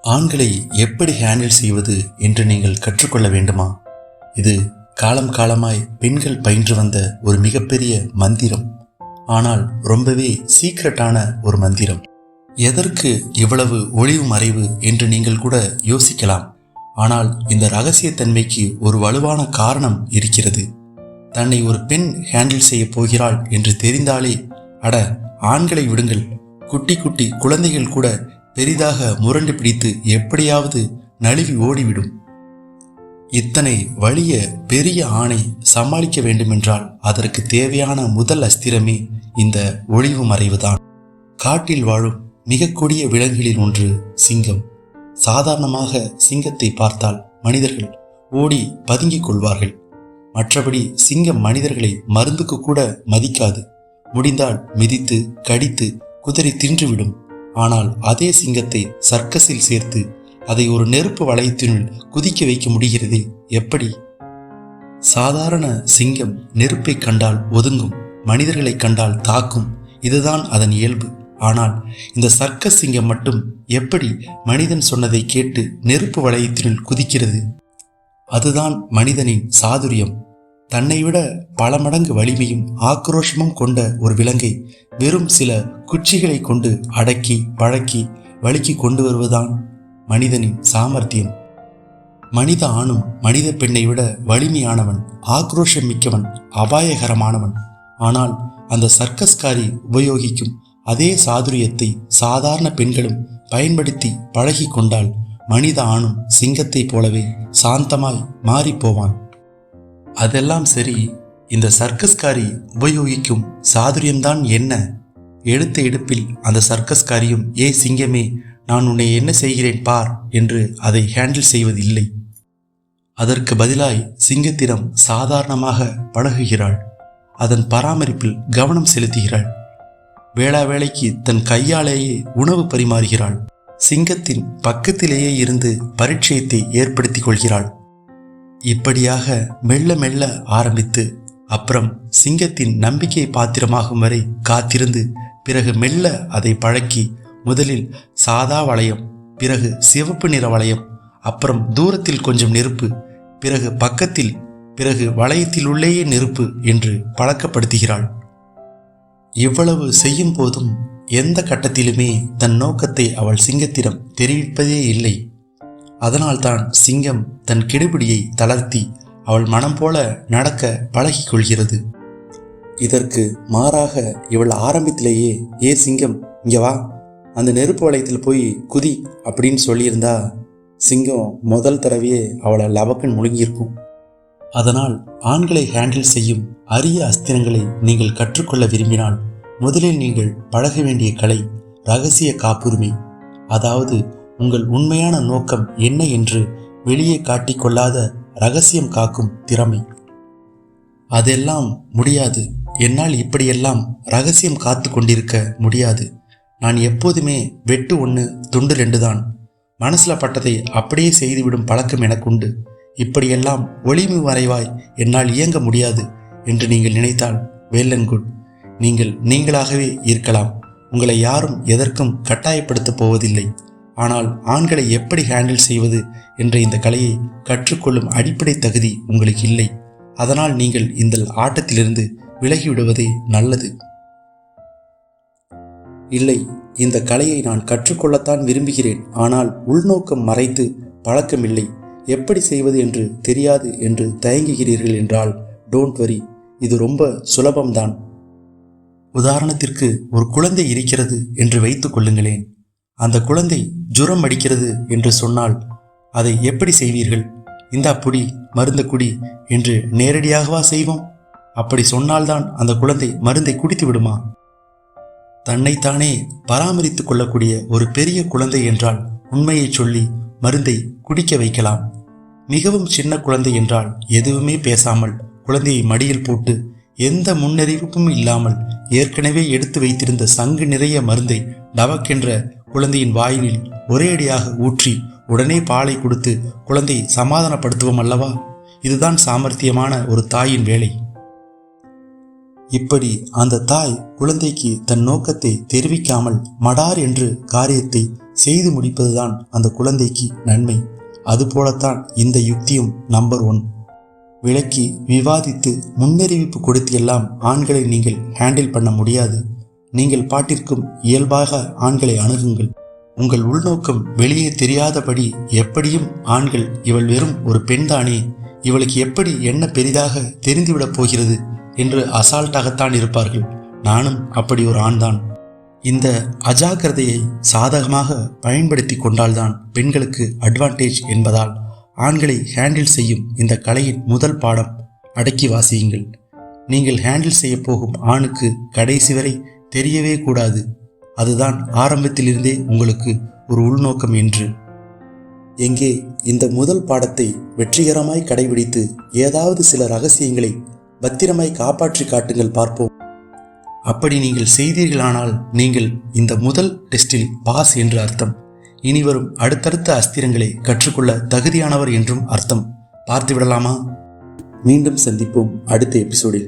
ஆண்களை எப்படி ஹேண்டில் செய்வது என்று நீங்கள் கற்றுக்கொள்ள வேண்டுமா? இது காலம் காலமாய் பெண்கள் பயின்று வந்த ஒரு மிகப்பெரிய மந்திரம். ஆனால் ரொம்பவே சீக்ரெட்டான ஒரு மந்திரம். எதற்கு இவ்வளவு ஒளிவு மறைவு என்று நீங்கள் கூட யோசிக்கலாம். ஆனால் இந்த இரகசியத்தன்மைக்கு ஒரு வலுவான காரணம் இருக்கிறது. தன்னை ஒரு பெண் ஹேண்டில் செய்ய போகிறாள் என்று தெரிந்தாலே, அட ஆண்களை விடுங்கள், குட்டி குட்டி குழந்தைகள் கூட பெரிதாக முரண்டு பிடித்து எப்படியாவது நழுவி ஓடிவிடும். இத்தனை வலிய பெரிய ஆணை சமாளிக்க வேண்டுமென்றால் அதற்கு தேவையான முதல் அஸ்திரமே இந்த ஒளிவு மறைவுதான். காட்டில் வாழும் மிக கொடிய விலங்குகளில் ஒன்று சிங்கம். சாதாரணமாக சிங்கத்தை பார்த்தால் மனிதர்கள் ஓடி பதுங்கிக் கொள்வார்கள். மற்றபடி சிங்கம் மனிதர்களை மருந்துக்கு கூட மதிக்காது. முடிந்தால் மிதித்து கடித்து குதறி தின்றுவிடும். ஆனால் அதே சிங்கத்தை சர்க்கஸில் சேர்த்து அதை ஒரு நெருப்பு வளையத்தினுள் குதிக்க வைக்க முடிகிறதே எப்படி? சாதாரண சிங்கம் நெருப்பை கண்டால் ஒதுங்கும், மனிதர்களை கண்டால் தாக்கும். இதுதான் அதன் இயல்பு. ஆனால் இந்த சர்க்கஸ் சிங்கம் மட்டும் எப்படி மனிதன் சொன்னதை கேட்டு நெருப்பு வளையத்தினுள் குதிக்கிறது? அதுதான் மனிதனின் சாதுரியம். தன்னை விட பல மடங்கு வலிமையும் ஆக்ரோஷமும் கொண்ட ஒரு விலங்கை வெறும் சில குச்சிகளை கொண்டு அடக்கி பழக்கி வலிக்கு கொண்டு வருவதுதான் மனிதனின் சாமர்த்தியம். மனித ஆணும் மனித பெண்ணை விட வலிமையானவன், ஆக்ரோஷம் மிக்கவன், அபாயகரமானவன். ஆனால் அந்த சர்க்கஸ்காரி உபயோகிக்கும் அதே சாதுரியத்தை சாதாரண பெண்களும் பயன்படுத்தி பழகி கொண்டால் மனித ஆணும் சிங்கத்தைப் போலவே சாந்தமாய் மாறிப்போவான். அதெல்லாம் சரி, இந்த சர்க்கஸ்காரி உபயோகிக்கும் சாதுரியம்தான் என்ன? எடுத்த எடுப்பில் அந்த சர்க்கஸ்காரியும் ஏ சிங்கமே, நான் உன்னை என்ன செய்கிறேன் பார் என்று அதை ஹேண்டில் செய்வதில்லை. அதற்கு பதிலாய் சிங்கத்திடம் சாதாரணமாக பழகுகிறாள். அதன் பராமரிப்பில் கவனம் செலுத்துகிறாள். வேளா வேளைக்கு தன் கையாலேயே உணவு பரிமாறுகிறாள். சிங்கத்தின் பக்கத்திலேயே இருந்து பரிச்சயத்தை ஏற்படுத்திக் கொள்கிறாள். இப்படியாக மெல்ல மெல்ல ஆரம்பித்து அப்புறம் சிங்கத்தின் நம்பிக்கை பாத்திரமாகும் வரை காத்திருந்து பிறகு மெல்ல அதை பழக்கி முதலில் சாதா வளையம், பிறகு சிவப்பு நிற வளையம், அப்புறம் தூரத்தில் கொஞ்சம் நெருப்பு, பிறகு பக்கத்தில், பிறகு வளையத்தில் உள்ளேயே நெருப்பு என்று பழக்கப்படுத்துகிறாள். இவ்வளவு செய்யும் போதும் எந்த கட்டத்திலுமே தன் நோக்கத்தை அவள் சிங்கத்திடம் தெரிவிப்பதே இல்லை. அதனால்தான் சிங்கம் தன் கெடுபிடியை தளர்த்தி அவள் மனம் போல நடக்க பழகி கொள்கிறது. இதற்கு மாறாக இவள் ஆரம்பத்திலேயே ஏ சிங்கம் இங்க வா, அந்த நெருப்பு வளையத்தில் போய் குதி அப்படின்னு சொல்லியிருந்தா சிங்கம் முதல் தடவையே அவளை லவக்கன் முழுங்கியிருக்கும். அதனால் ஆண்களை ஹேண்டில் செய்யும் அரிய அஸ்திரங்களை நீங்கள் கற்றுக்கொள்ள விரும்பினால் முதலில் நீங்கள் பழக வேண்டிய கலை இரகசிய காப்புரிமை. அதாவது உங்கள் உண்மையான நோக்கம் என்ன என்று வெளியே காட்டிக்கொள்ளாத இரகசியம் காக்கும் திறமை. அதெல்லாம் முடியாது, என்னால் இப்படியெல்லாம் இரகசியம் காத்து கொண்டிருக்க முடியாது, நான் எப்போதுமே வெட்டு 1 துண்டு 2 தான், மனசுல பட்டதை அப்படியே செய்துவிடும் பழக்கம் எனக்குண்டு, இப்படியெல்லாம் ஒளிவு மறைவாய் என்னால் இயங்க முடியாது என்று நீங்கள் நினைத்தால் வெல் அண்ட் குட். நீங்கள் நீங்களாகவே இருக்கலாம். உங்களை யாரும் எதற்கும் கட்டாயப்படுத்தப் போவதில்லை. ஆனால் ஆண்களை எப்படி ஹேண்டில் செய்வது என்ற இந்த கலையை கற்றுக்கொள்ளும் அடிப்படை தகுதி உங்களுக்கு இல்லை. அதனால் நீங்கள் இந்த ஆட்டத்திலிருந்து விலகிவிடுவதே நல்லது. இல்லை, இந்த கலையை நான் கற்றுக்கொள்ளத்தான் விரும்புகிறேன், ஆனால் உள்நோக்கம் மறைத்து பழக்கமில்லை, எப்படி செய்வது என்று தெரியாது என்று தயங்குகிறீர்கள் என்றால் டோன்ட் வரி, இது ரொம்ப சுலபம்தான். உதாரணத்திற்கு ஒரு குழந்தை இருக்கிறது என்று வைத்துக் கொள்ளுங்களேன். அந்த குழந்தை ஜுரம் அடிக்கிறது என்று சொன்னால் அதை எப்படி செய்வீர்கள்? இந்தா புடி, மருந்த குடி என்று நேரடியாகவா செய்வோம்? அப்படி சொன்னால்தான் அந்த குழந்தை மருந்தை குடித்து விடுமா? தன்னைத்தானே பராமரித்துக் கொள்ளக்கூடிய ஒரு பெரிய குழந்தை என்றால் உண்மையை சொல்லி மருந்தை குடிக்க வைக்கலாம். மிகவும் சின்ன குழந்தை என்றால் எதுவுமே பேசாமல் குழந்தையை மடியில் போட்டு எந்த முன்னறிவிப்பும் இல்லாமல் ஏற்கனவே எடுத்து வைத்திருந்த சங்கு நிறைய மருந்தை டவக்கென்ற குழந்தையின் வாயிலில் ஒரேடியாக ஊற்றி உடனே பாலை கொடுத்து குழந்தையை சமாதானப்படுத்துவோம் அல்லவா? இதுதான் சாமர்த்தியமான ஒரு தாயின் வேலை. இப்படி அந்த தாய் குழந்தைக்கு தன் நோக்கத்தை தெரிவிக்காமல் மடார் என்று காரியத்தை செய்து முடிப்பதுதான் அந்த குழந்தைக்கு நன்மை. அதுபோலத்தான் இந்த யுக்தியும் நம்பர் 1. விளக்கி விவாதித்து முன்னறிவிப்பு கொடுத்து எல்லாம் ஆண்களை நீங்கள் ஹேண்டில் பண்ண முடியாது. நீங்கள் பாட்டிற்கும் இயல்பாக ஆண்களை அணுகுங்கள். உங்கள் உள்நோக்கம் வெளியே தெரியாதபடி எப்படியும் ஆண்கள் இவள் வெறும் ஒரு பெண்தானே, இவளுக்கு எப்படி என்ன பெரிதாக தெரிந்துவிடப் போகிறது என்று அசால்ட்டாகத்தான் இருப்பார்கள். நானும் அப்படி ஒரு ஆண்தான். இந்த அஜாக்கிரதையை சாதகமாக பயன்படுத்தி கொண்டால்தான் பெண்களுக்கு அட்வான்டேஜ் என்பதால் ஆண்களை ஹேண்டில் செய்யும் இந்த கலையின் முதல் பாடம் அடக்கி வாசியுங்கள். நீங்கள் ஹேண்டில் செய்ய போகும் ஆணுக்கு கடைசி வரை தெரியவே கூடாது. அதுதான் ஆரம்பத்திலிருந்தே உங்களுக்கு ஒரு உள்நோக்கம் என்று. எங்கே இந்த முதல் பாடத்தை வெற்றிகரமாய் கடைபிடித்து ஏதாவது சில ரகசியங்களை பத்திரமாய் காப்பாற்றி காட்டுங்கள் பார்ப்போம். அப்படி நீங்கள் செய்தீர்களானால் நீங்கள் இந்த முதல் டெஸ்டில் பாஸ் என்று அர்த்தம். இனி வரும் அடுத்தடுத்த அஸ்திரங்களை கற்றுக்கொள்ள தகுதியானவர் என்றும் அர்த்தம். பார்த்து விடலாமா? மீண்டும் சந்திப்போம் அடுத்த எபிசோடில்.